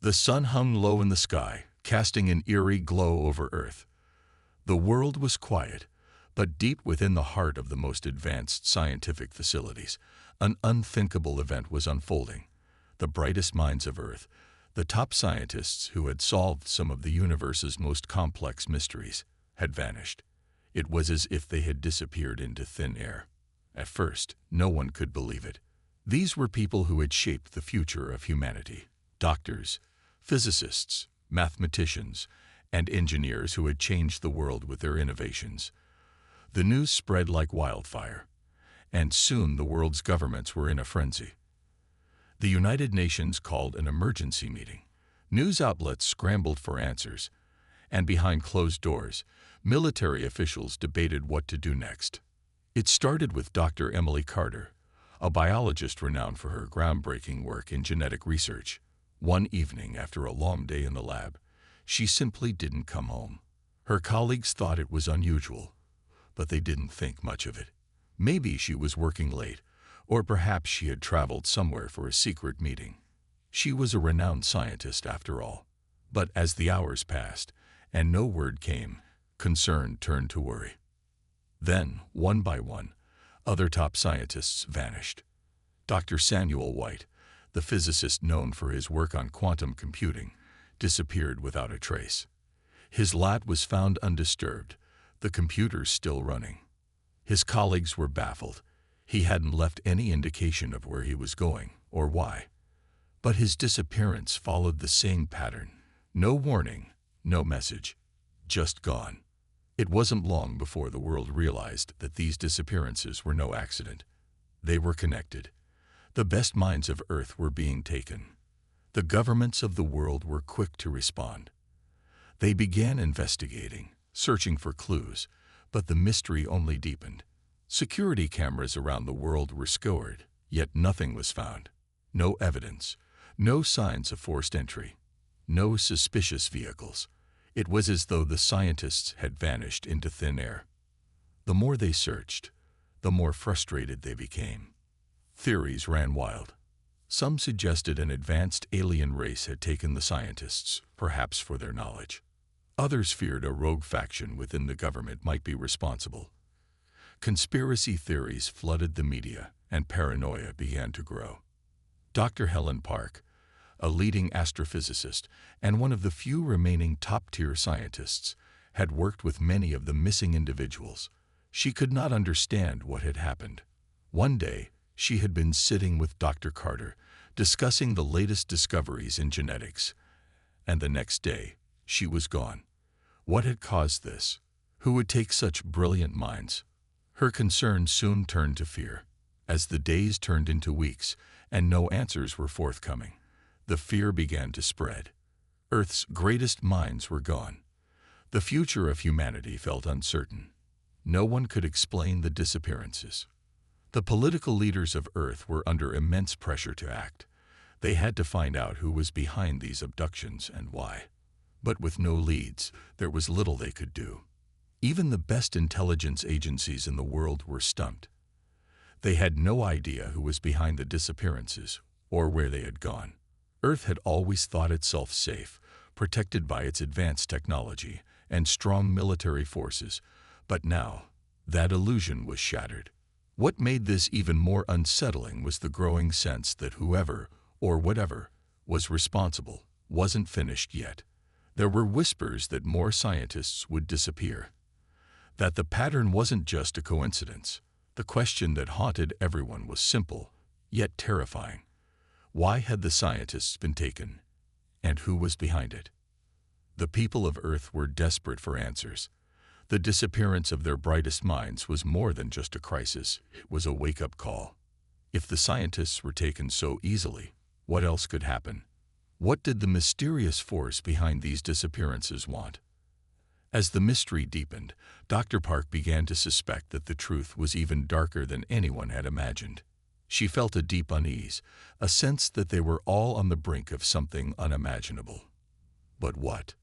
The sun hung low in the sky, casting an eerie glow over Earth. The world was quiet, but deep within the heart of the most advanced scientific facilities, an unthinkable event was unfolding. The brightest minds of Earth, the top scientists who had solved some of the universe's most complex mysteries, had vanished. It was as if they had disappeared into thin air. At first, no one could believe it. These were people who had shaped the future of humanity. Doctors, physicists, mathematicians, and engineers who had changed the world with their innovations. The news spread like wildfire, and soon the world's governments were in a frenzy. The United Nations called an emergency meeting. News outlets scrambled for answers, and behind closed doors, military officials debated what to do next. It started with Dr. Emily Carter, a biologist renowned for her groundbreaking work in genetic research. One evening, after a long day in the lab, she simply didn't come home. Her colleagues thought it was unusual, but they didn't think much of it. Maybe she was working late, or perhaps she had traveled somewhere for a secret meeting. She was a renowned scientist after all. But as the hours passed, and no word came, concern turned to worry. Then, one by one, other top scientists vanished. Dr. Samuel White, the physicist known for his work on quantum computing, disappeared without a trace. His lab was found undisturbed, the computers still running. His colleagues were baffled. He hadn't left any indication of where he was going or why. But his disappearance followed the same pattern. No warning, no message, just gone. It wasn't long before the world realized that these disappearances were no accident. They were connected. The best minds of Earth were being taken. The governments of the world were quick to respond. They began investigating, searching for clues, but the mystery only deepened. Security cameras around the world were scoured, yet nothing was found. No evidence, no signs of forced entry, no suspicious vehicles. It was as though the scientists had vanished into thin air. The more they searched, the more frustrated they became. Theories ran wild. Some suggested an advanced alien race had taken the scientists, perhaps for their knowledge. Others feared a rogue faction within the government might be responsible. Conspiracy theories flooded the media, and paranoia began to grow. Dr. Helen Park, a leading astrophysicist and one of the few remaining top-tier scientists, had worked with many of the missing individuals. She could not understand what had happened. One day, she had been sitting with Dr. Carter, discussing the latest discoveries in genetics, and the next day, she was gone. What had caused this? Who would take such brilliant minds? Her concern soon turned to fear. As the days turned into weeks and no answers were forthcoming, the fear began to spread. Earth's greatest minds were gone. The future of humanity felt uncertain. No one could explain the disappearances. The political leaders of Earth were under immense pressure to act. They had to find out who was behind these abductions and why. But with no leads, there was little they could do. Even the best intelligence agencies in the world were stumped. They had no idea who was behind the disappearances or where they had gone. Earth had always thought itself safe, protected by its advanced technology and strong military forces, but now that illusion was shattered. What made this even more unsettling was the growing sense that whoever, or whatever, was responsible wasn't finished yet. There were whispers that more scientists would disappear, that the pattern wasn't just a coincidence. The question that haunted everyone was simple, yet terrifying. Why had the scientists been taken, and who was behind it? The people of Earth were desperate for answers. The disappearance of their brightest minds was more than just a crisis, it was a wake-up call. If the scientists were taken so easily, what else could happen? What did the mysterious force behind these disappearances want? As the mystery deepened, Dr. Park began to suspect that the truth was even darker than anyone had imagined. She felt a deep unease, a sense that they were all on the brink of something unimaginable. But what?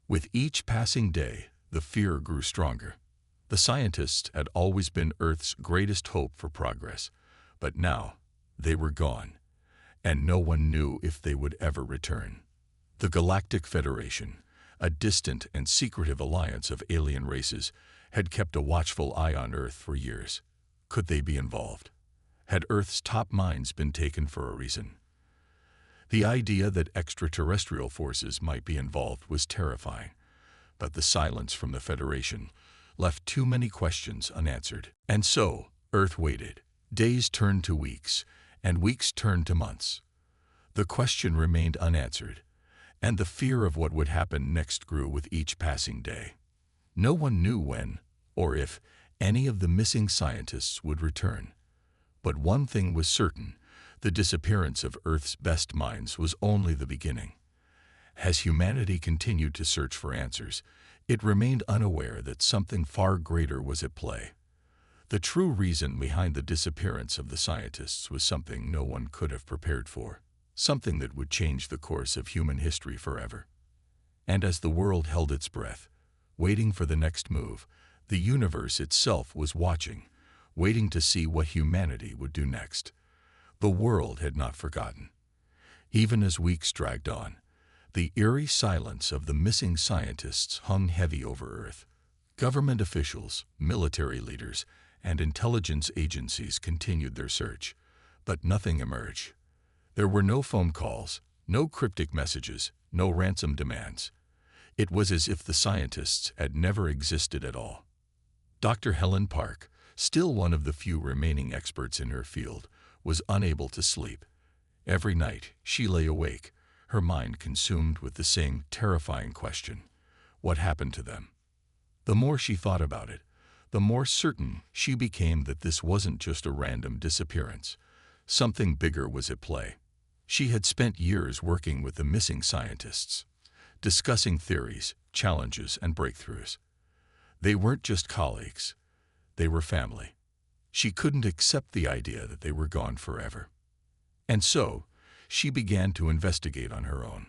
With each passing day, the fear grew stronger. The scientists had always been Earth's greatest hope for progress, but now they were gone, and no one knew if they would ever return. The Galactic Federation, a distant and secretive alliance of alien races, had kept a watchful eye on Earth for years. Could they be involved? Had Earth's top minds been taken for a reason? The idea that extraterrestrial forces might be involved was terrifying, but the silence from the Federation left too many questions unanswered. And so, Earth waited. Days turned to weeks, and weeks turned to months. The question remained unanswered, and the fear of what would happen next grew with each passing day. No one knew when, or if, any of the missing scientists would return. But one thing was certain: the disappearance of Earth's best minds was only the beginning. As humanity continued to search for answers, it remained unaware that something far greater was at play. The true reason behind the disappearance of the scientists was something no one could have prepared for, something that would change the course of human history forever. And as the world held its breath, waiting for the next move, the universe itself was watching, waiting to see what humanity would do next. The world had not forgotten. Even as weeks dragged on, the eerie silence of the missing scientists hung heavy over Earth. Government officials, military leaders, and intelligence agencies continued their search, but nothing emerged. There were no phone calls, no cryptic messages, no ransom demands. It was as if the scientists had never existed at all. Dr. Helen Park, still one of the few remaining experts in her field, was unable to sleep. Every night she lay awake, her mind consumed with the same terrifying question: what happened to them? The more she thought about it, the more certain she became that this wasn't just a random disappearance. Something bigger was at play. She had spent years working with the missing scientists, discussing theories, challenges, and breakthroughs. They weren't just colleagues. They were family. She couldn't accept the idea that they were gone forever. And so, she began to investigate on her own.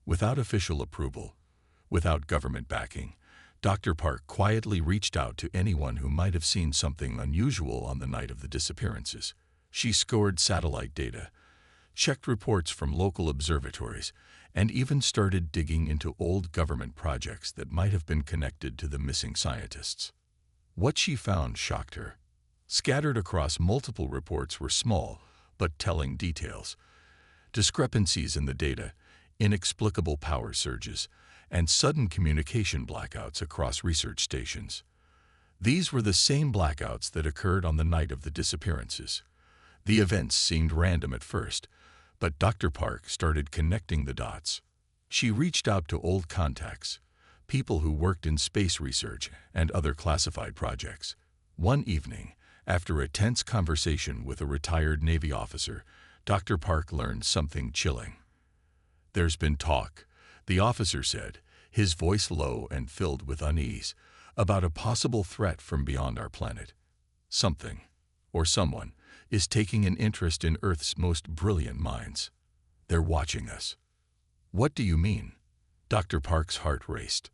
Without official approval, without government backing, Dr. Park quietly reached out to anyone who might have seen something unusual on the night of the disappearances. She scoured satellite data, checked reports from local observatories, and even started digging into old government projects that might have been connected to the missing scientists. What she found shocked her. Scattered across multiple reports were small but telling details: discrepancies in the data, inexplicable power surges, and sudden communication blackouts across research stations. These were the same blackouts that occurred on the night of the disappearances. The events seemed random at first, but Dr. Park started connecting the dots. She reached out to old contacts, people who worked in space research and other classified projects. One evening, after a tense conversation with a retired Navy officer, Dr. Park learned something chilling. "There's been talk," the officer said, his voice low and filled with unease, "about a possible threat from beyond our planet. Something, or someone, is taking an interest in Earth's most brilliant minds. They're watching us." "What do you mean?" Dr. Park's heart raced.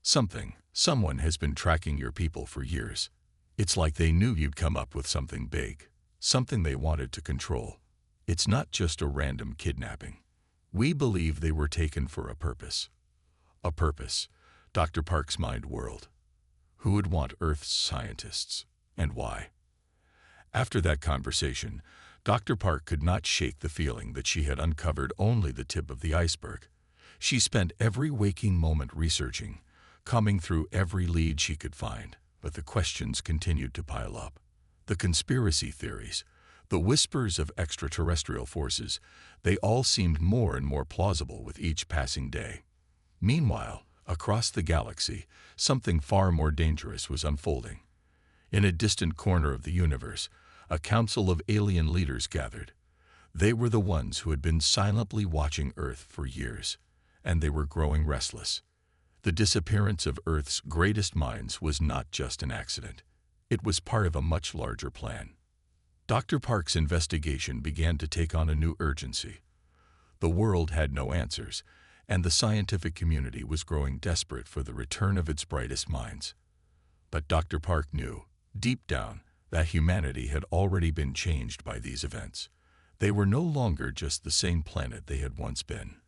Someone has been tracking your people for years. It's like they knew you'd come up with something big, something they wanted to control. It's not just a random kidnapping. We believe they were taken for a purpose." A purpose. Dr. Park's mind whirled. Who would want Earth's scientists, and why? After that conversation, Dr. Park could not shake the feeling that she had uncovered only the tip of the iceberg. She spent every waking moment researching, combing through every lead she could find, but the questions continued to pile up. The conspiracy theories, the whispers of extraterrestrial forces, they all seemed more and more plausible with each passing day. Meanwhile, across the galaxy, something far more dangerous was unfolding. In a distant corner of the universe, a council of alien leaders gathered. They were the ones who had been silently watching Earth for years, and they were growing restless. The disappearance of Earth's greatest minds was not just an accident. It was part of a much larger plan. Dr. Park's investigation began to take on a new urgency. The world had no answers, and the scientific community was growing desperate for the return of its brightest minds. But Dr. Park knew, deep down, that humanity had already been changed by these events. They were no longer just the same planet they had once been.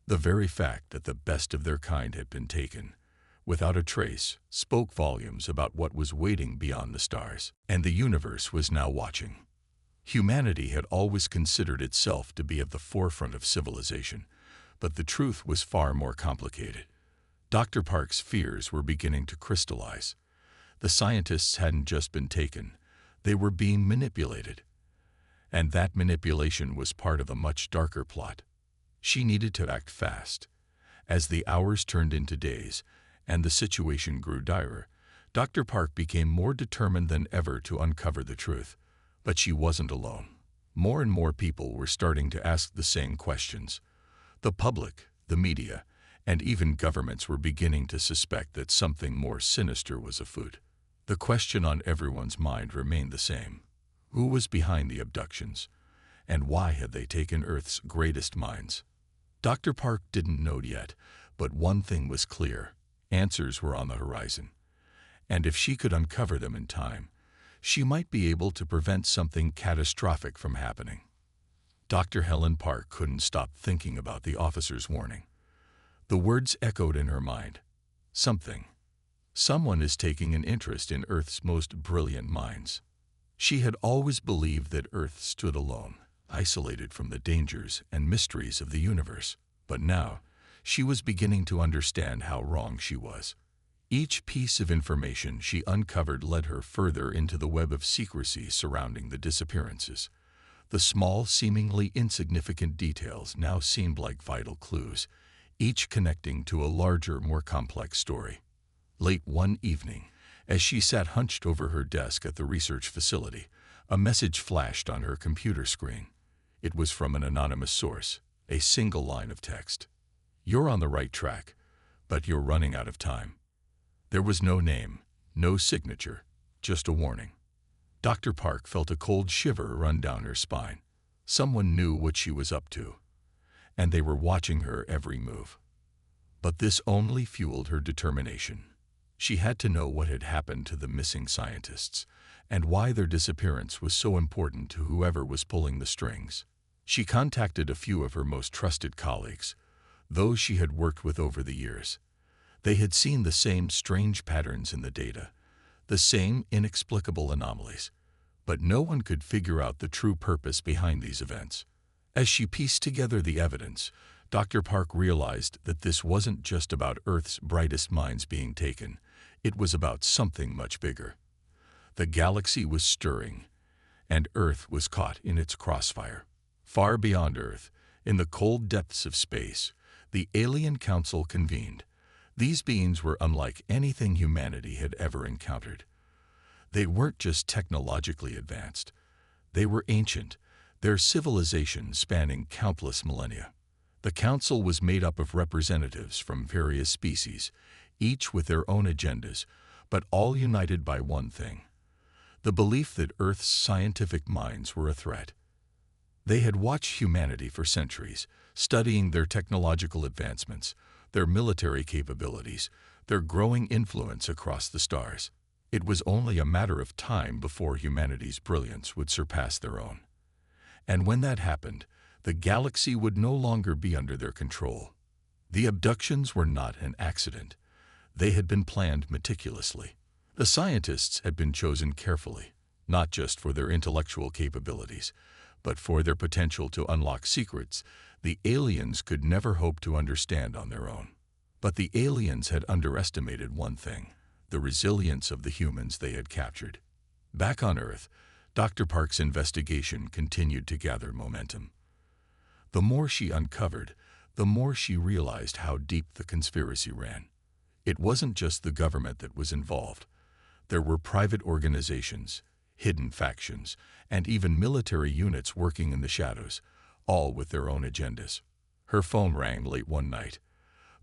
The very fact that the best of their kind had been taken, without a trace, spoke volumes about what was waiting beyond the stars, and the universe was now watching. Humanity had always considered itself to be at the forefront of civilization, but the truth was far more complicated. Dr. Park's fears were beginning to crystallize. The scientists hadn't just been taken, they were being manipulated. And that manipulation was part of a much darker plot. She needed to act fast. As the hours turned into days, and the situation grew direr, Dr. Park became more determined than ever to uncover the truth. But she wasn't alone. More and more people were starting to ask the same questions. The public, the media, and even governments were beginning to suspect that something more sinister was afoot. The question on everyone's mind remained the same. Who was behind the abductions? And why had they taken Earth's greatest minds? Dr. Park didn't know yet, but one thing was clear. Answers were on the horizon. And if she could uncover them in time, she might be able to prevent something catastrophic from happening. Dr. Helen Park couldn't stop thinking about the officer's warning. The words echoed in her mind. Someone is taking an interest in Earth's most brilliant minds. She had always believed that Earth stood alone, isolated from the dangers and mysteries of the universe. But now, she was beginning to understand how wrong she was. Each piece of information she uncovered led her further into the web of secrecy surrounding the disappearances. The small, seemingly insignificant details now seemed like vital clues, each connecting to a larger, more complex story. Late one evening, as she sat hunched over her desk at the research facility, a message flashed on her computer screen. It was from an anonymous source, a single line of text. "You're on the right track, but you're running out of time." There was no name, no signature, just a warning. Dr. Park felt a cold shiver run down her spine. Someone knew what she was up to, and they were watching her every move. But this only fueled her determination. She had to know what had happened to the missing scientists, and why their disappearance was so important to whoever was pulling the strings. She contacted a few of her most trusted colleagues, those she had worked with over the years. They had seen the same strange patterns in the data, the same inexplicable anomalies, but no one could figure out the true purpose behind these events. As she pieced together the evidence, Dr. Park realized that this wasn't just about Earth's brightest minds being taken. It was about something much bigger. The galaxy was stirring, and Earth was caught in its crossfire. Far beyond Earth, in the cold depths of space, the Alien Council convened. These beings were unlike anything humanity had ever encountered. They weren't just technologically advanced. They were ancient, their civilization spanning countless millennia. The council was made up of representatives from various species, each with their own agendas, but all united by one thing: the belief that Earth's scientific minds were a threat. They had watched humanity for centuries, studying their technological advancements, their military capabilities, their growing influence across the stars. It was only a matter of time before humanity's brilliance would surpass their own. And when that happened, the galaxy would no longer be under their control. The abductions were not an accident. They had been planned meticulously. The scientists had been chosen carefully, not just for their intellectual capabilities, but for their potential to unlock secrets the aliens could never hope to understand on their own. But the aliens had underestimated one thing: the resilience of the humans they had captured. Back on Earth, Dr. Park's investigation continued to gather momentum. The more she uncovered, the more she realized how deep the conspiracy ran. It wasn't just the government that was involved. There were private organizations, hidden factions, and even military units working in the shadows, all with their own agendas. Her phone rang late one night.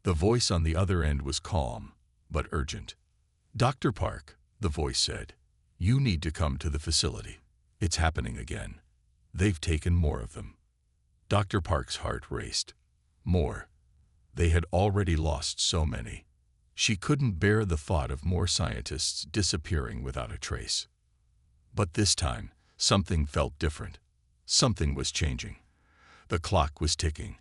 The voice on the other end was calm, but urgent. "Dr. Park," the voice said, "you need to come to the facility. It's happening again. They've taken more of them." Dr. Park's heart raced. More. They had already lost so many. She couldn't bear the thought of more scientists disappearing without a trace. But this time, something felt different. Something was changing. The clock was ticking,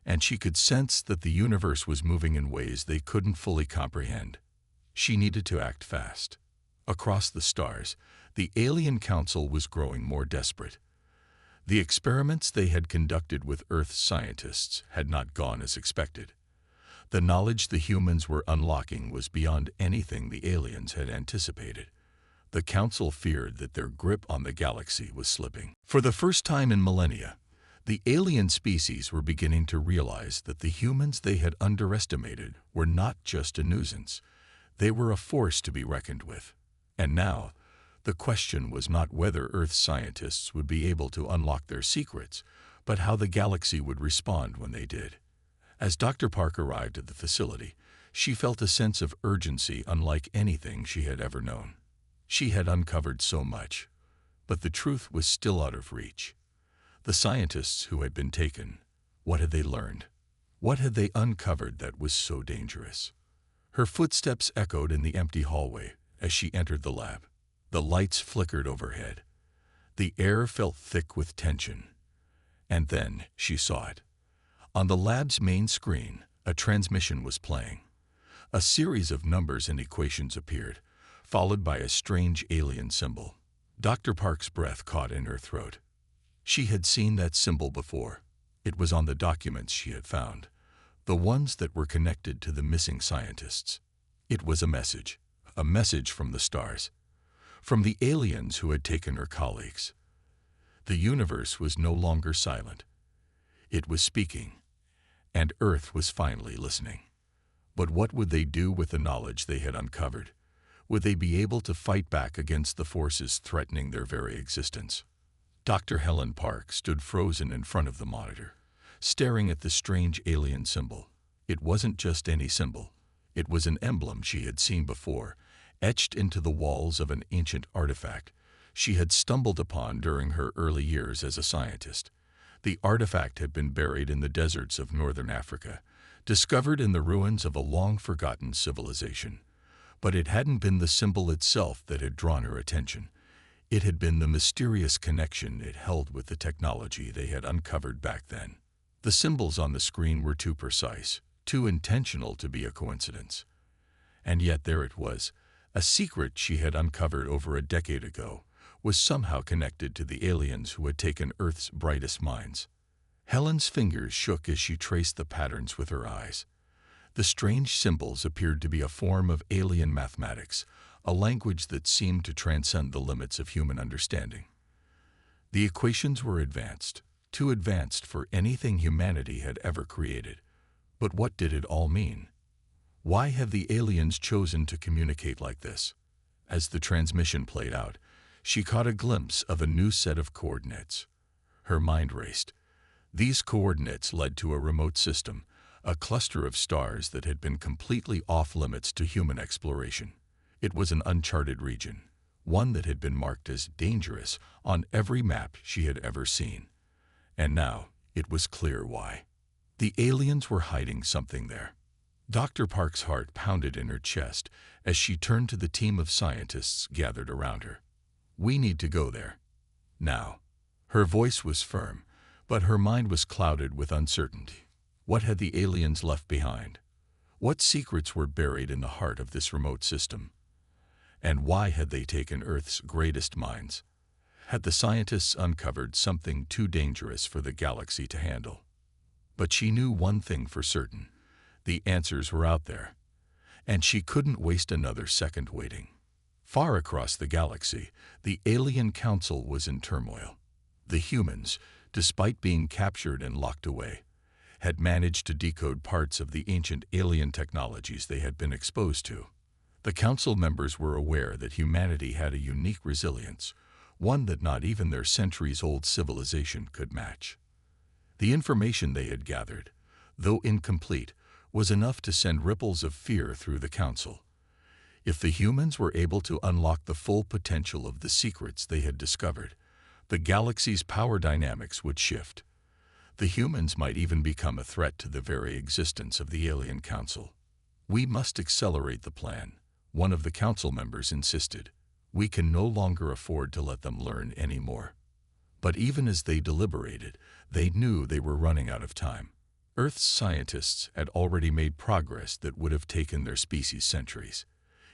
and she could sense that the universe was moving in ways they couldn't fully comprehend. She needed to act fast. Across the stars, the alien council was growing more desperate. The experiments they had conducted with Earth's scientists had not gone as expected. The knowledge the humans were unlocking was beyond anything the aliens had anticipated. The council feared that their grip on the galaxy was slipping. For the first time in millennia, the alien species were beginning to realize that the humans they had underestimated were not just a nuisance. They were a force to be reckoned with. And now, the question was not whether Earth's scientists would be able to unlock their secrets, but how the galaxy would respond when they did. As Dr. Park arrived at the facility, she felt a sense of urgency unlike anything she had ever known. She had uncovered so much, but the truth was still out of reach. The scientists who had been taken, what had they learned? What had they uncovered that was so dangerous? Her footsteps echoed in the empty hallway as she entered the lab. The lights flickered overhead. The air felt thick with tension. And then she saw it. On the lab's main screen, a transmission was playing. A series of numbers and equations appeared, followed by a strange alien symbol. Dr. Park's breath caught in her throat. She had seen that symbol before. It was on the documents she had found, the ones that were connected to the missing scientists. It was a message from the stars, from the aliens who had taken her colleagues. The universe was no longer silent. It was speaking, and Earth was finally listening. But what would they do with the knowledge they had uncovered? Would they be able to fight back against the forces threatening their very existence? Dr. Helen Park stood frozen in front of the monitor, staring at the strange alien symbol. It wasn't just any symbol. It was an emblem she had seen before, etched into the walls of an ancient artifact she had stumbled upon during her early years as a scientist. The artifact had been buried in the deserts of northern Africa, discovered in the ruins of a long-forgotten civilization. But it hadn't been the symbol itself that had drawn her attention. It had been the mysterious connection it held with the technology they had uncovered back then. The symbols on the screen were too precise, too intentional to be a coincidence. And yet there it was. A secret she had uncovered over a decade ago was somehow connected to the aliens who had taken Earth's brightest minds. Helen's fingers shook as she traced the patterns with her eyes. The strange symbols appeared to be a form of alien mathematics, a language that seemed to transcend the limits of human understanding. The equations were advanced, too advanced for anything humanity had ever created. But what did it all mean? Why had the aliens chosen to communicate like this? As the transmission played out, she caught a glimpse of a new set of coordinates. Her mind raced. These coordinates led to a remote system, a cluster of stars that had been completely off-limits to human exploration. It was an uncharted region, one that had been marked as dangerous on every map she had ever seen. And now it was clear why. The aliens were hiding something there. Dr. Park's heart pounded in her chest as she turned to the team of scientists gathered around her. "We need to go there. Now." Her voice was firm, but her mind was clouded with uncertainty. What had the aliens left behind? What secrets were buried in the heart of this remote system? And why had they taken Earth's greatest minds? Had the scientists uncovered something too dangerous for the galaxy to handle? But she knew one thing for certain. The answers were out there, and she couldn't waste another second waiting. Far across the galaxy, the alien council was in turmoil. The humans, despite being captured and locked away, had managed to decode parts of the ancient alien technologies they had been exposed to. The council members were aware that humanity had a unique resilience, one that not even their centuries-old civilization could match. The information they had gathered, though incomplete, was enough to send ripples of fear through the council. If the humans were able to unlock the full potential of the secrets they had discovered, the galaxy's power dynamics would shift. The humans might even become a threat to the very existence of the alien council. "We must accelerate the plan," one of the council members insisted. "We can no longer afford to let them learn any more." But even as they deliberated, they knew they were running out of time. Earth's scientists had already made progress that would have taken their species centuries.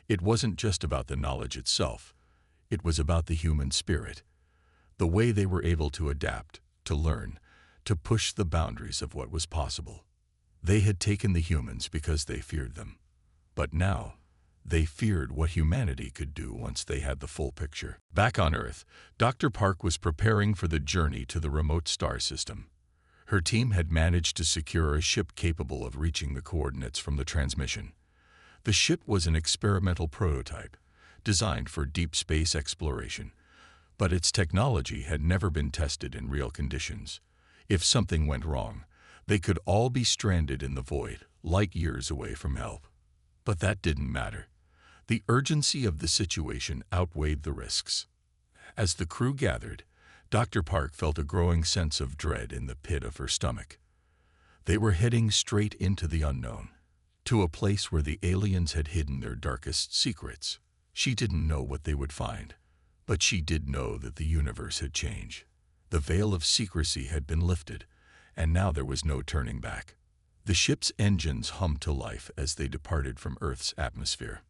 It wasn't just about the knowledge itself. It was about the human spirit, the way they were able to adapt, to learn, to push the boundaries of what was possible. They had taken the humans because they feared them. But now, they feared what humanity could do once they had the full picture. Back on Earth, Dr. Park was preparing for the journey to the remote star system. Her team had managed to secure a ship capable of reaching the coordinates from the transmission. The ship was an experimental prototype, designed for deep space exploration, but its technology had never been tested in real conditions. If something went wrong, they could all be stranded in the void, light years away from help. But that didn't matter. The urgency of the situation outweighed the risks. As the crew gathered, Dr. Park felt a growing sense of dread in the pit of her stomach. They were heading straight into the unknown, to a place where the aliens had hidden their darkest secrets. She didn't know what they would find, but she did know that the universe had changed. The veil of secrecy had been lifted, and now there was no turning back. The ship's engines hummed to life as they departed from Earth's atmosphere.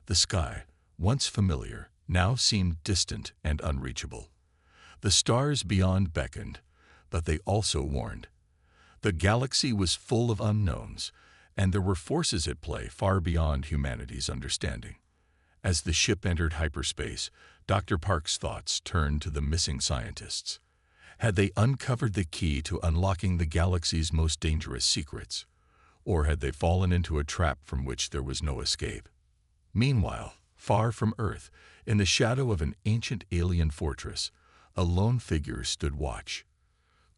The sky, once familiar, now seemed distant and unreachable. The stars beyond beckoned, but they also warned. The galaxy was full of unknowns, and there were forces at play far beyond humanity's understanding. As the ship entered hyperspace, Dr. Park's thoughts turned to the missing scientists. Had they uncovered the key to unlocking the galaxy's most dangerous secrets? Or had they fallen into a trap from which there was no escape? Meanwhile, far from Earth, in the shadow of an ancient alien fortress, a lone figure stood watch.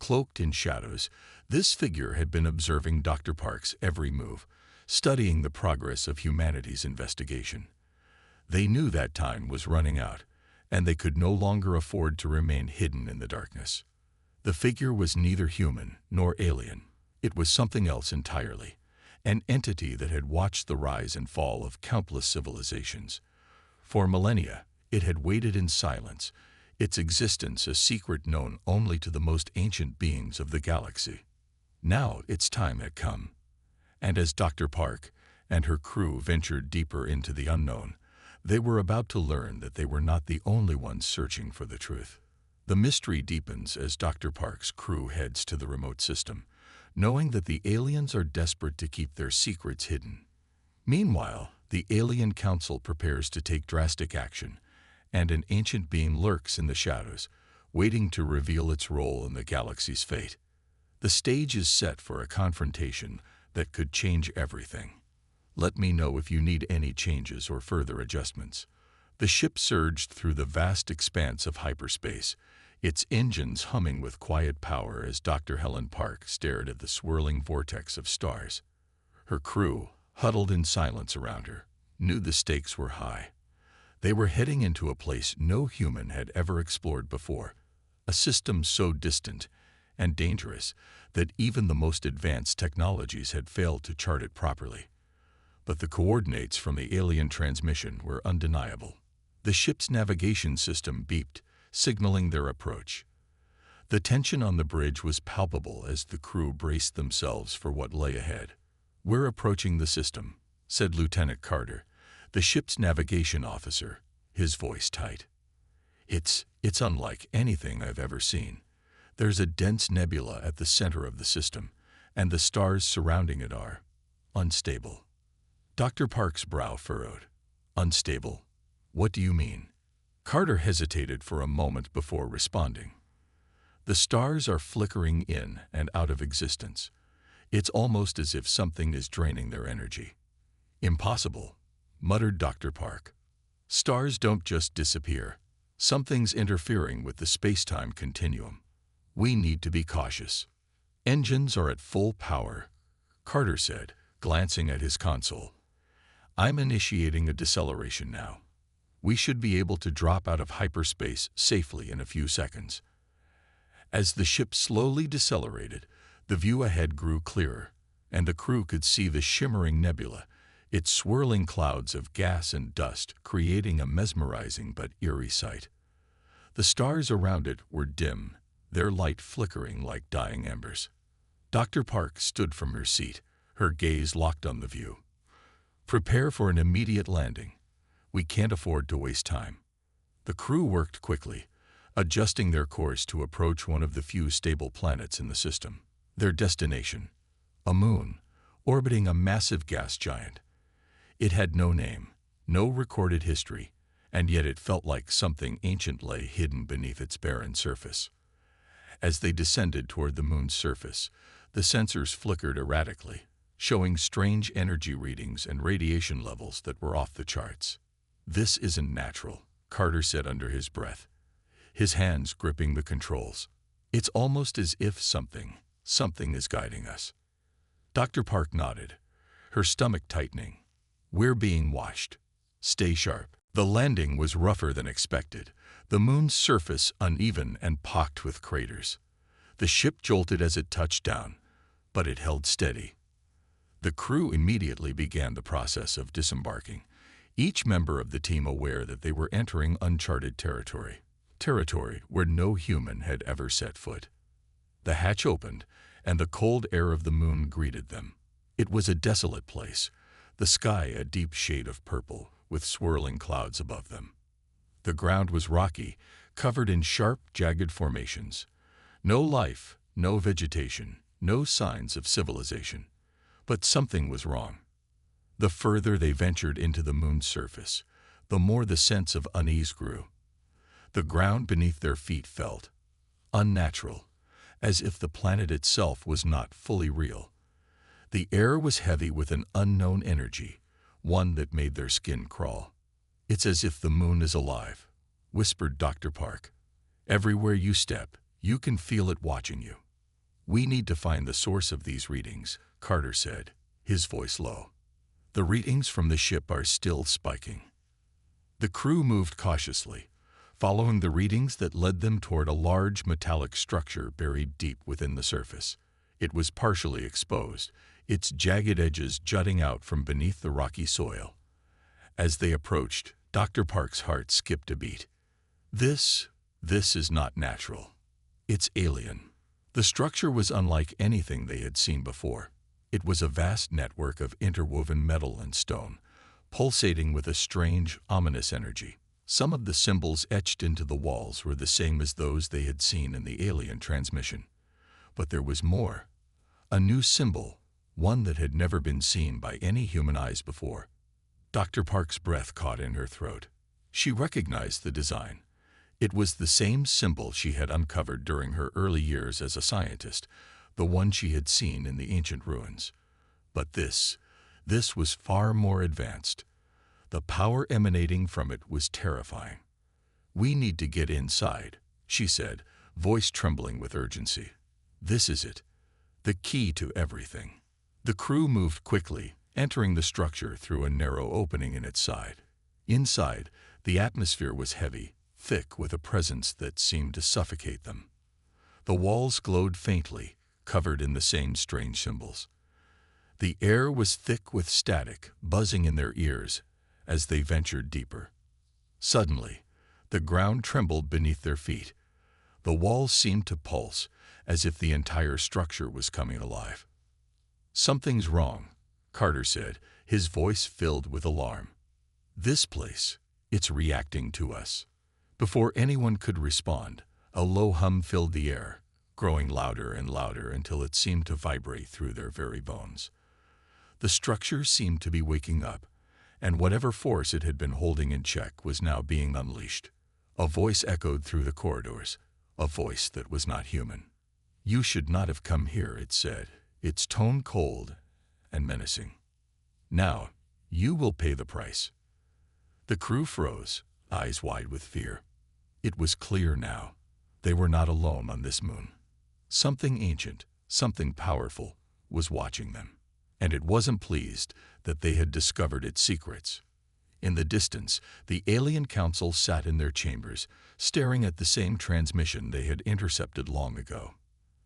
Cloaked in shadows, this figure had been observing Dr. Park's every move, studying the progress of humanity's investigation. They knew that time was running out, and they could no longer afford to remain hidden in the darkness. The figure was neither human nor alien. It was something else entirely, an entity that had watched the rise and fall of countless civilizations. For millennia, it had waited in silence, its existence a secret known only to the most ancient beings of the galaxy. Now its time had come, and as Dr. Park and her crew ventured deeper into the unknown, they were about to learn that they were not the only ones searching for the truth. The mystery deepens as Dr. Park's crew heads to the remote system, knowing that the aliens are desperate to keep their secrets hidden. Meanwhile, the Alien Council prepares to take drastic action, and an ancient being lurks in the shadows, waiting to reveal its role in the galaxy's fate. The stage is set for a confrontation that could change everything. Let me know if you need any changes or further adjustments. The ship surged through the vast expanse of hyperspace, its engines humming with quiet power as Dr. Helen Park stared at the swirling vortex of stars. Her crew, huddled in silence around her, knew the stakes were high. They were heading into a place no human had ever explored before, a system so distant and dangerous that even the most advanced technologies had failed to chart it properly. But the coordinates from the alien transmission were undeniable. The ship's navigation system beeped, signaling their approach. The tension on the bridge was palpable as the crew braced themselves for what lay ahead. "We're approaching the system," said Lieutenant Carter, the ship's navigation officer, his voice tight. It's unlike anything I've ever seen. There's a dense nebula at the center of the system, and the stars surrounding it are unstable." Dr. Park's brow furrowed. "Unstable? What do you mean?" Carter hesitated for a moment before responding. "The stars are flickering in and out of existence. It's almost as if something is draining their energy." "Impossible," muttered Dr. Park. "Stars don't just disappear. Something's interfering with the space-time continuum. We need to be cautious." "Engines are at full power," Carter said, glancing at his console. "I'm initiating a deceleration now. We should be able to drop out of hyperspace safely in a few seconds." As the ship slowly decelerated, the view ahead grew clearer, and the crew could see the shimmering nebula, its swirling clouds of gas and dust creating a mesmerizing but eerie sight. The stars around it were dim, their light flickering like dying embers. Dr. Park stood from her seat, her gaze locked on the view. "Prepare for an immediate landing. We can't afford to waste time." The crew worked quickly, adjusting their course to approach one of the few stable planets in the system. Their destination, a moon, orbiting a massive gas giant. It had no name, no recorded history, and yet it felt like something ancient lay hidden beneath its barren surface. As they descended toward the moon's surface, the sensors flickered erratically, showing strange energy readings and radiation levels that were off the charts. "This isn't natural," Carter said under his breath, his hands gripping the controls. "It's almost as if something is guiding us." Dr. Park nodded, her stomach tightening. "We're being watched. Stay sharp." The landing was rougher than expected, the moon's surface uneven and pocked with craters. The ship jolted as it touched down, but it held steady. The crew immediately began the process of disembarking, each member of the team aware that they were entering uncharted territory where no human had ever set foot. The hatch opened, and the cold air of the moon greeted them. It was a desolate place, the sky a deep shade of purple, with swirling clouds above them. The ground was rocky, covered in sharp, jagged formations. No life, no vegetation, no signs of civilization. But something was wrong. The further they ventured into the moon's surface, the more the sense of unease grew. The ground beneath their feet felt unnatural, as if the planet itself was not fully real. The air was heavy with an unknown energy, one that made their skin crawl. "It's as if the moon is alive," whispered Dr. Park. "Everywhere you step, you can feel it watching you." "We need to find the source of these readings," Carter said, his voice low. "The readings from the ship are still spiking." The crew moved cautiously, following the readings that led them toward a large metallic structure buried deep within the surface. It was partially exposed, its jagged edges jutting out from beneath the rocky soil. As they approached, Dr. Park's heart skipped a beat. This is not natural. It's alien." The structure was unlike anything they had seen before. It was a vast network of interwoven metal and stone, pulsating with a strange, ominous energy. Some of the symbols etched into the walls were the same as those they had seen in the alien transmission. But there was more. A new symbol, one that had never been seen by any human eyes before. Dr. Park's breath caught in her throat. She recognized the design. It was the same symbol she had uncovered during her early years as a scientist, the one she had seen in the ancient ruins. But this was far more advanced. The power emanating from it was terrifying. "We need to get inside," she said, voice trembling with urgency. "This is it, the key to everything." The crew moved quickly, entering the structure through a narrow opening in its side. Inside, the atmosphere was heavy, thick with a presence that seemed to suffocate them. The walls glowed faintly, covered in the same strange symbols. The air was thick with static, buzzing in their ears as they ventured deeper. Suddenly, the ground trembled beneath their feet. The walls seemed to pulse, as if the entire structure was coming alive. "Something's wrong," Carter said, his voice filled with alarm. "This place, it's reacting to us." Before anyone could respond, a low hum filled the air, growing louder and louder until it seemed to vibrate through their very bones. The structure seemed to be waking up, and whatever force it had been holding in check was now being unleashed. A voice echoed through the corridors, a voice that was not human. "You should not have come here," it said, its tone cold and menacing. "Now, you will pay the price." The crew froze, eyes wide with fear. It was clear now. They were not alone on this moon. Something ancient, something powerful, was watching them. And it wasn't pleased that they had discovered its secrets. In the distance, the alien council sat in their chambers, staring at the same transmission they had intercepted long ago.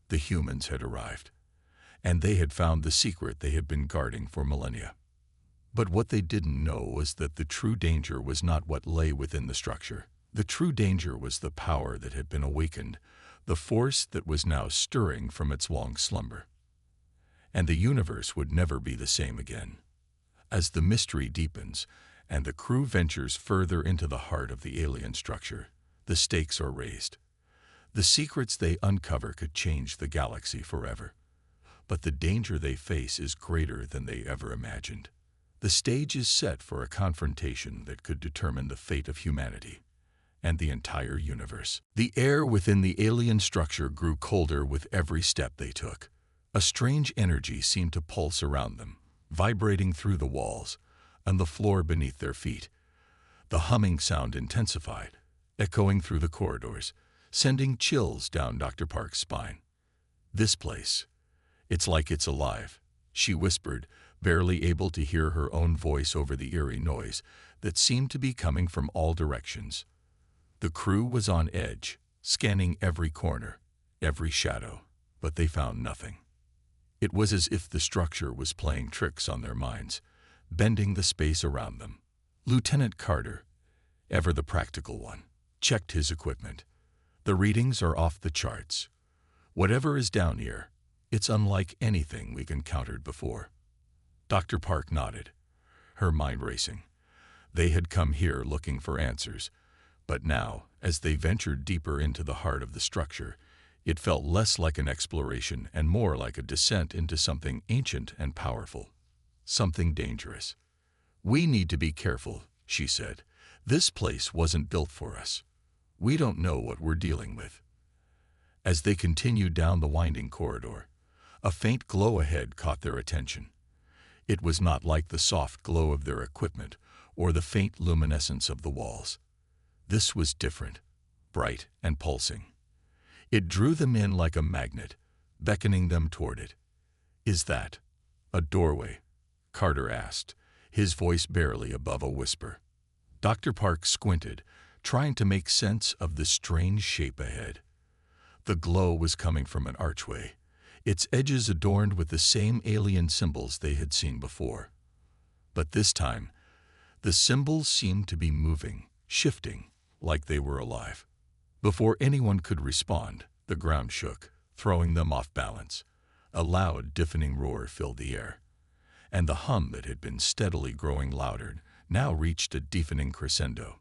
The humans had arrived, and they had found the secret they had been guarding for millennia. But what they didn't know was that the true danger was not what lay within the structure. The true danger was the power that had been awakened, the force that was now stirring from its long slumber. and the universe would never be the same again. As the mystery deepens and the crew ventures further into the heart of the alien structure, the stakes are raised. The secrets they uncover could change the galaxy forever. But the danger they face is greater than they ever imagined. The stage is set for a confrontation that could determine the fate of humanity and the entire universe. The air within the alien structure grew colder with every step they took. A strange energy seemed to pulse around them, vibrating through the walls and the floor beneath their feet. The humming sound intensified, echoing through the corridors, sending chills down Dr. Park's spine. "This place, it's like it's alive," she whispered, barely able to hear her own voice over the eerie noise that seemed to be coming from all directions. The crew was on edge, scanning every corner, every shadow, but they found nothing. It was as if the structure was playing tricks on their minds, bending the space around them. Lieutenant Carter, ever the practical one, checked his equipment. "The readings are off the charts. Whatever is down here, it's unlike anything we've encountered before." Dr. Park nodded, her mind racing. They had come here looking for answers, but now, as they ventured deeper into the heart of the structure, it felt less like an exploration and more like a descent into something ancient and powerful, something dangerous. "We need to be careful," she said. "This place wasn't built for us. We don't know what we're dealing with." As they continued down the winding corridor, a faint glow ahead caught their attention. It was not like the soft glow of their equipment or the faint luminescence of the walls. This was different, bright and pulsing. It drew them in like a magnet, beckoning them toward it. "Is that a doorway?" Carter asked, his voice barely above a whisper. Dr. Park squinted, trying to make sense of the strange shape ahead. The glow was coming from an archway, its edges adorned with the same alien symbols they had seen before. But this time, the symbols seemed to be moving, shifting, like they were alive. Before anyone could respond, the ground shook, throwing them off balance. A loud, deafening roar filled the air, and the hum that had been steadily growing louder now reached a deafening crescendo.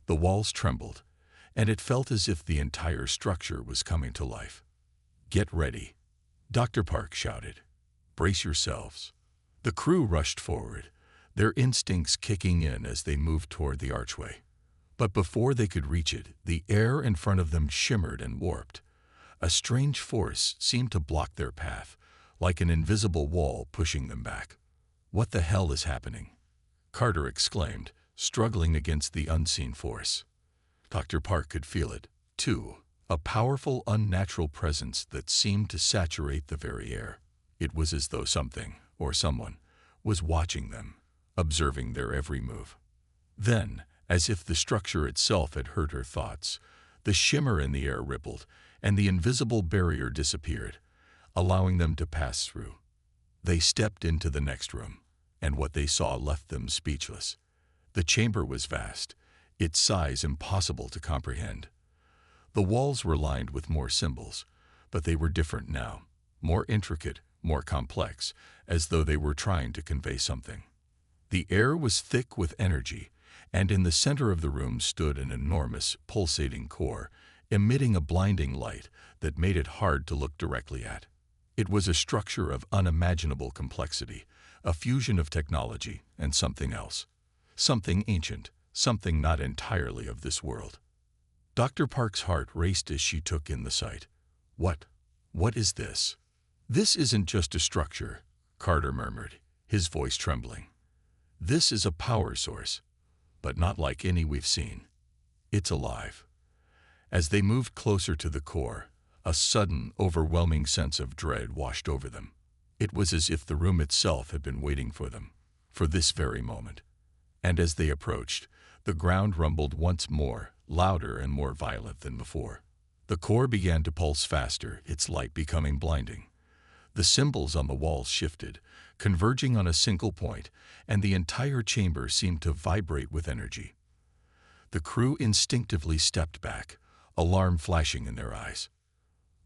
The walls trembled, and it felt as if the entire structure was coming to life. "Get ready," Dr. Park shouted. "Brace yourselves." The crew rushed forward, their instincts kicking in as they moved toward the archway. But before they could reach it, the air in front of them shimmered and warped. A strange force seemed to block their path, like an invisible wall pushing them back. "What the hell is happening?" Carter exclaimed, struggling against the unseen force. Dr. Park could feel it, too, a powerful, unnatural presence that seemed to saturate the very air. It was as though something, or someone, was watching them, observing their every move. Then, as if the structure itself had heard her thoughts, the shimmer in the air rippled, and the invisible barrier disappeared, allowing them to pass through. They stepped into the next room, and what they saw left them speechless. The chamber was vast, its size impossible to comprehend. The walls were lined with more symbols, but they were different now, more intricate, more complex, as though they were trying to convey something. The air was thick with energy, and in the center of the room stood an enormous, pulsating core, emitting a blinding light that made it hard to look directly at. It was a structure of unimaginable complexity, a fusion of technology and something else. Something ancient, something not entirely of this world. Dr. Park's heart raced as she took in the sight. What is this?" "This isn't just a structure," Carter murmured, his voice trembling. "This is a power source, but not like any we've seen. It's alive." As they moved closer to the core, a sudden, overwhelming sense of dread washed over them. It was as if the room itself had been waiting for them, for this very moment. And as they approached, the ground rumbled once more, louder and more violent than before. The core began to pulse faster, its light becoming blinding. The symbols on the walls shifted, converging on a single point, and the entire chamber seemed to vibrate with energy. The crew instinctively stepped back, alarm flashing in their eyes.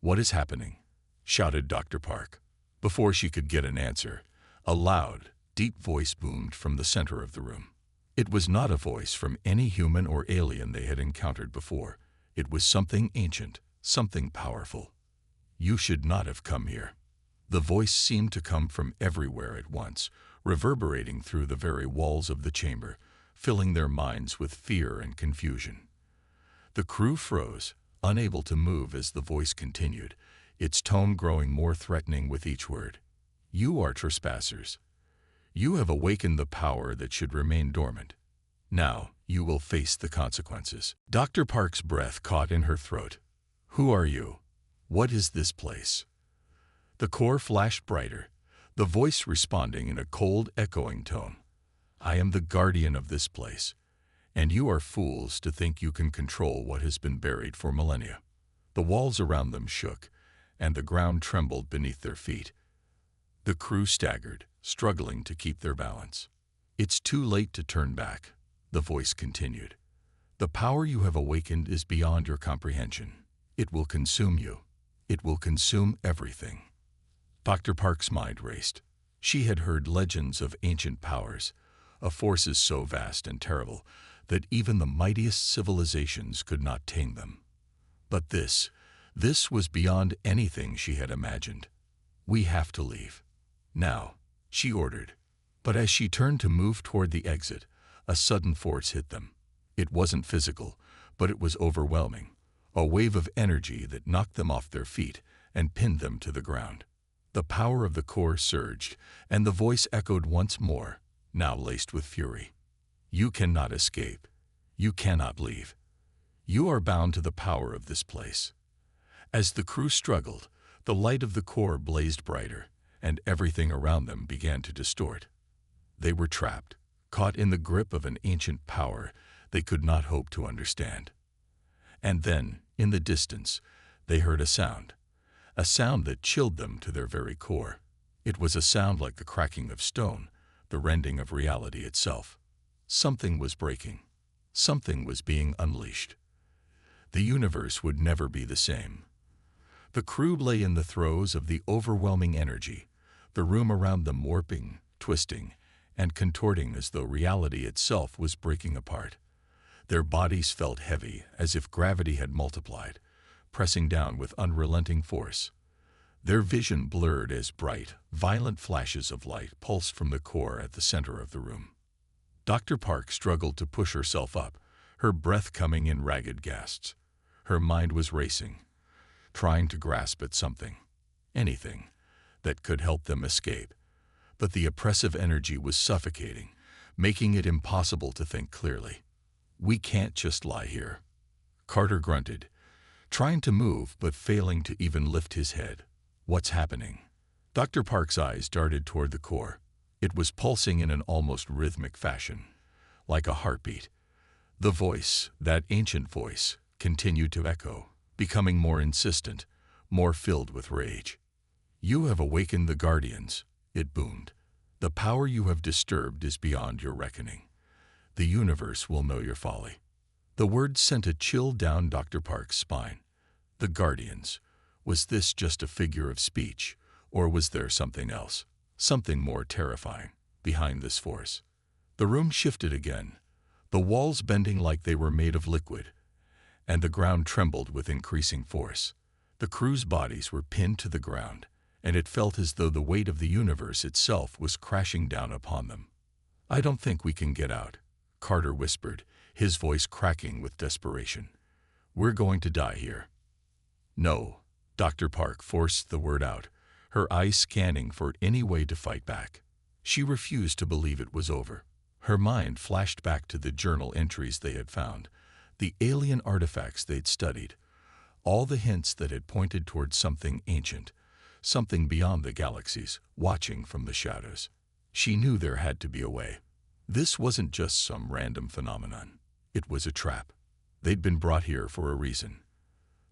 "What is happening?" shouted Dr. Park. Before she could get an answer, a loud, deep voice boomed from the center of the room. It was not a voice from any human or alien they had encountered before. It was something ancient, something powerful. "You should not have come here." The voice seemed to come from everywhere at once, reverberating through the very walls of the chamber, filling their minds with fear and confusion. The crew froze, unable to move as the voice continued, its tone growing more threatening with each word. "You are trespassers. You have awakened the power that should remain dormant. Now you will face the consequences." Dr. Park's breath caught in her throat. "Who are you? What is this place?" The core flashed brighter, the voice responding in a cold, echoing tone. "I am the guardian of this place, and you are fools to think you can control what has been buried for millennia." The walls around them shook, and the ground trembled beneath their feet. The crew staggered, struggling to keep their balance. "It's too late to turn back," the voice continued. "The power you have awakened is beyond your comprehension. It will consume you. It will consume everything." Dr. Park's mind raced. She had heard legends of ancient powers, of forces so vast and terrible that even the mightiest civilizations could not tame them. But this was beyond anything she had imagined. "We have to leave. Now," she ordered. But as she turned to move toward the exit, a sudden force hit them. It wasn't physical, but it was overwhelming, a wave of energy that knocked them off their feet and pinned them to the ground. The power of the core surged, and the voice echoed once more, now laced with fury. "You cannot escape. You cannot leave. You are bound to the power of this place." As the crew struggled, the light of the core blazed brighter, and everything around them began to distort. They were trapped, caught in the grip of an ancient power they could not hope to understand. And then, in the distance, they heard a sound that chilled them to their very core. It was a sound like the cracking of stone, the rending of reality itself. Something was breaking. Something was being unleashed. The universe would never be the same. The crew lay in the throes of the overwhelming energy, the room around them warping, twisting, and contorting as though reality itself was breaking apart. Their bodies felt heavy, as if gravity had multiplied, pressing down with unrelenting force. Their vision blurred as bright, violent flashes of light pulsed from the core at the center of the room. Dr. Park struggled to push herself up, her breath coming in ragged gasps. Her mind was racing, trying to grasp at something, anything, that could help them escape. But the oppressive energy was suffocating, making it impossible to think clearly. "We can't just lie here." Carter grunted, trying to move but failing to even lift his head. "What's happening?" Dr. Park's eyes darted toward the core. It was pulsing in an almost rhythmic fashion, like a heartbeat. The voice, that ancient voice, continued to echo, becoming more insistent, more filled with rage. "You have awakened the guardians," it boomed. "The power you have disturbed is beyond your reckoning. The universe will know your folly." The words sent a chill down Dr. Park's spine. The guardians. Was this just a figure of speech, or was there something else, something more terrifying, behind this force? The room shifted again, the walls bending like they were made of liquid, and the ground trembled with increasing force. The crew's bodies were pinned to the ground, and it felt as though the weight of the universe itself was crashing down upon them. "I don't think we can get out," Carter whispered, his voice cracking with desperation. "We're going to die here." "No," Dr. Park forced the word out, her eyes scanning for any way to fight back. She refused to believe it was over. Her mind flashed back to the journal entries they had found, the alien artifacts they'd studied, all the hints that had pointed toward something ancient, something beyond the galaxies, watching from the shadows. She knew there had to be a way. This wasn't just some random phenomenon. It was a trap. They'd been brought here for a reason.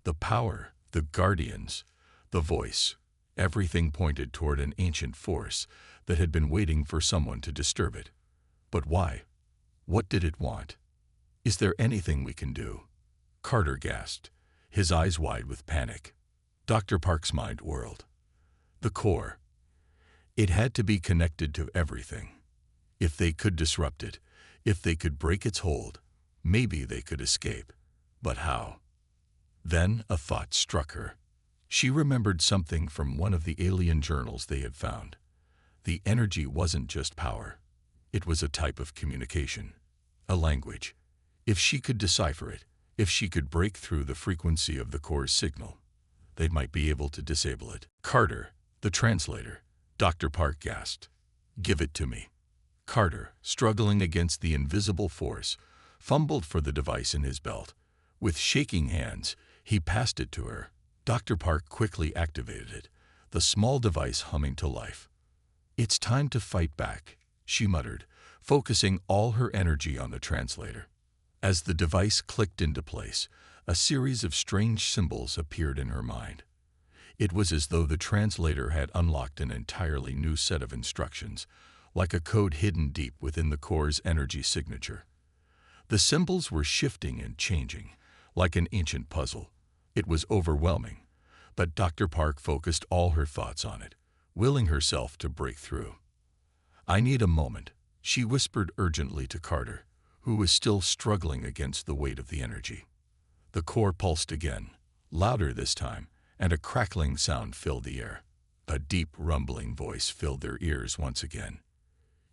The power, the guardians, the voice, everything pointed toward an ancient force that had been waiting for someone to disturb it. But why? What did it want? "Is there anything we can do?" Carter gasped, his eyes wide with panic. Dr. Park's mind whirled. The core, It had to be connected to everything. If they could disrupt it, if they could break its hold, maybe they could escape. But how? Then a thought struck her. She remembered something from one of the alien journals they had found. The energy wasn't just power. It was a type of communication, a language. If she could decipher it, if she could break through the frequency of the core's signal, they might be able to disable it. Carter, the translator, Dr. Park gasped. "Give it to me." Carter, struggling against the invisible force, fumbled for the device in his belt. With shaking hands, he passed it to her. Dr. Park quickly activated it, the small device humming to life. "It's time to fight back," she muttered, focusing all her energy on the translator. As the device clicked into place, a series of strange symbols appeared in her mind. It was as though the translator had unlocked an entirely new set of instructions, like a code hidden deep within the core's energy signature. The symbols were shifting and changing, like an ancient puzzle. It was overwhelming, but Dr. Park focused all her thoughts on it, willing herself to break through. "I need a moment," she whispered urgently to Carter, who was still struggling against the weight of the energy. The core pulsed again, louder this time, and a crackling sound filled the air. A deep, rumbling voice filled their ears once again.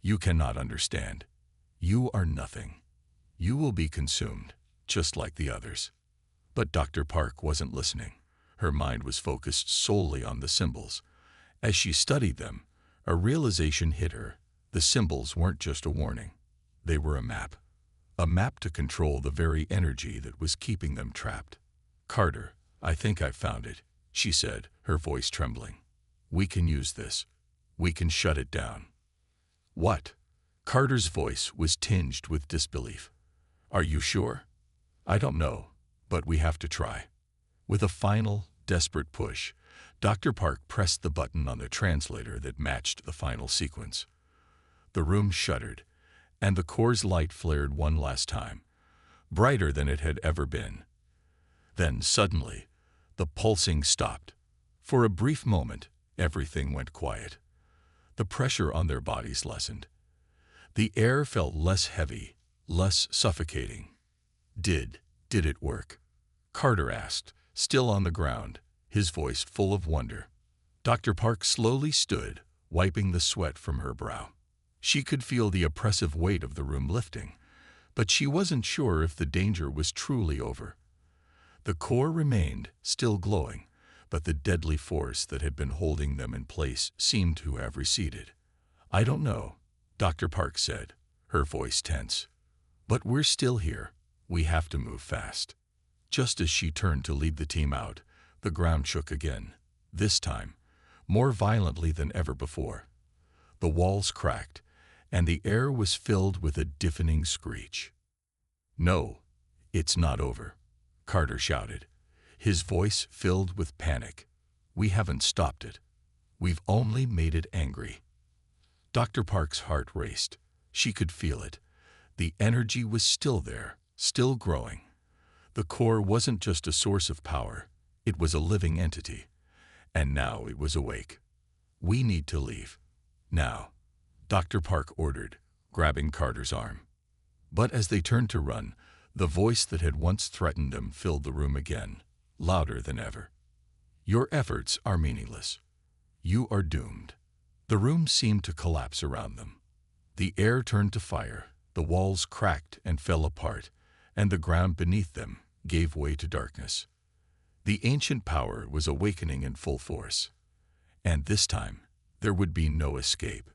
"You cannot understand. You are nothing. You will be consumed, just like the others." But Dr. Park wasn't listening. Her mind was focused solely on the symbols. As she studied them, a realization hit her. The symbols weren't just a warning. They were a map to control the very energy that was keeping them trapped. "Carter, I think I've found it," she said, her voice trembling. "We can use this. We can shut it down." "What?" Carter's voice was tinged with disbelief. "Are you sure?" "I don't know, but we have to try." With a final, desperate push, Dr. Park pressed the button on the translator that matched the final sequence. The room shuddered, and the core's light flared one last time, brighter than it had ever been. Then, suddenly, the pulsing stopped. For a brief moment, everything went quiet. The pressure on their bodies lessened. The air felt less heavy, less suffocating. Did it work?" Carter asked, still on the ground, his voice full of wonder. Dr. Park slowly stood, wiping the sweat from her brow. She could feel the oppressive weight of the room lifting, but she wasn't sure if the danger was truly over. The core remained, still glowing, but the deadly force that had been holding them in place seemed to have receded. "I don't know," Dr. Park said, her voice tense. "But we're still here. We have to move fast." Just as she turned to lead the team out, the ground shook again, this time more violently than ever before. The walls cracked, and the air was filled with a deafening screech. "No, it's not over," Carter shouted, his voice filled with panic. "We haven't stopped it. We've only made it angry." Dr. Park's heart raced. She could feel it. The energy was still there, still growing. The core wasn't just a source of power, it was a living entity. And now it was awake. "We need to leave. Now," Dr. Park ordered, grabbing Carter's arm. But as they turned to run, the voice that had once threatened them filled the room again, louder than ever. "Your efforts are meaningless. You are doomed." The room seemed to collapse around them. The air turned to fire, the walls cracked and fell apart, and the ground beneath them gave way to darkness. The ancient power was awakening in full force. And this time, there would be no escape.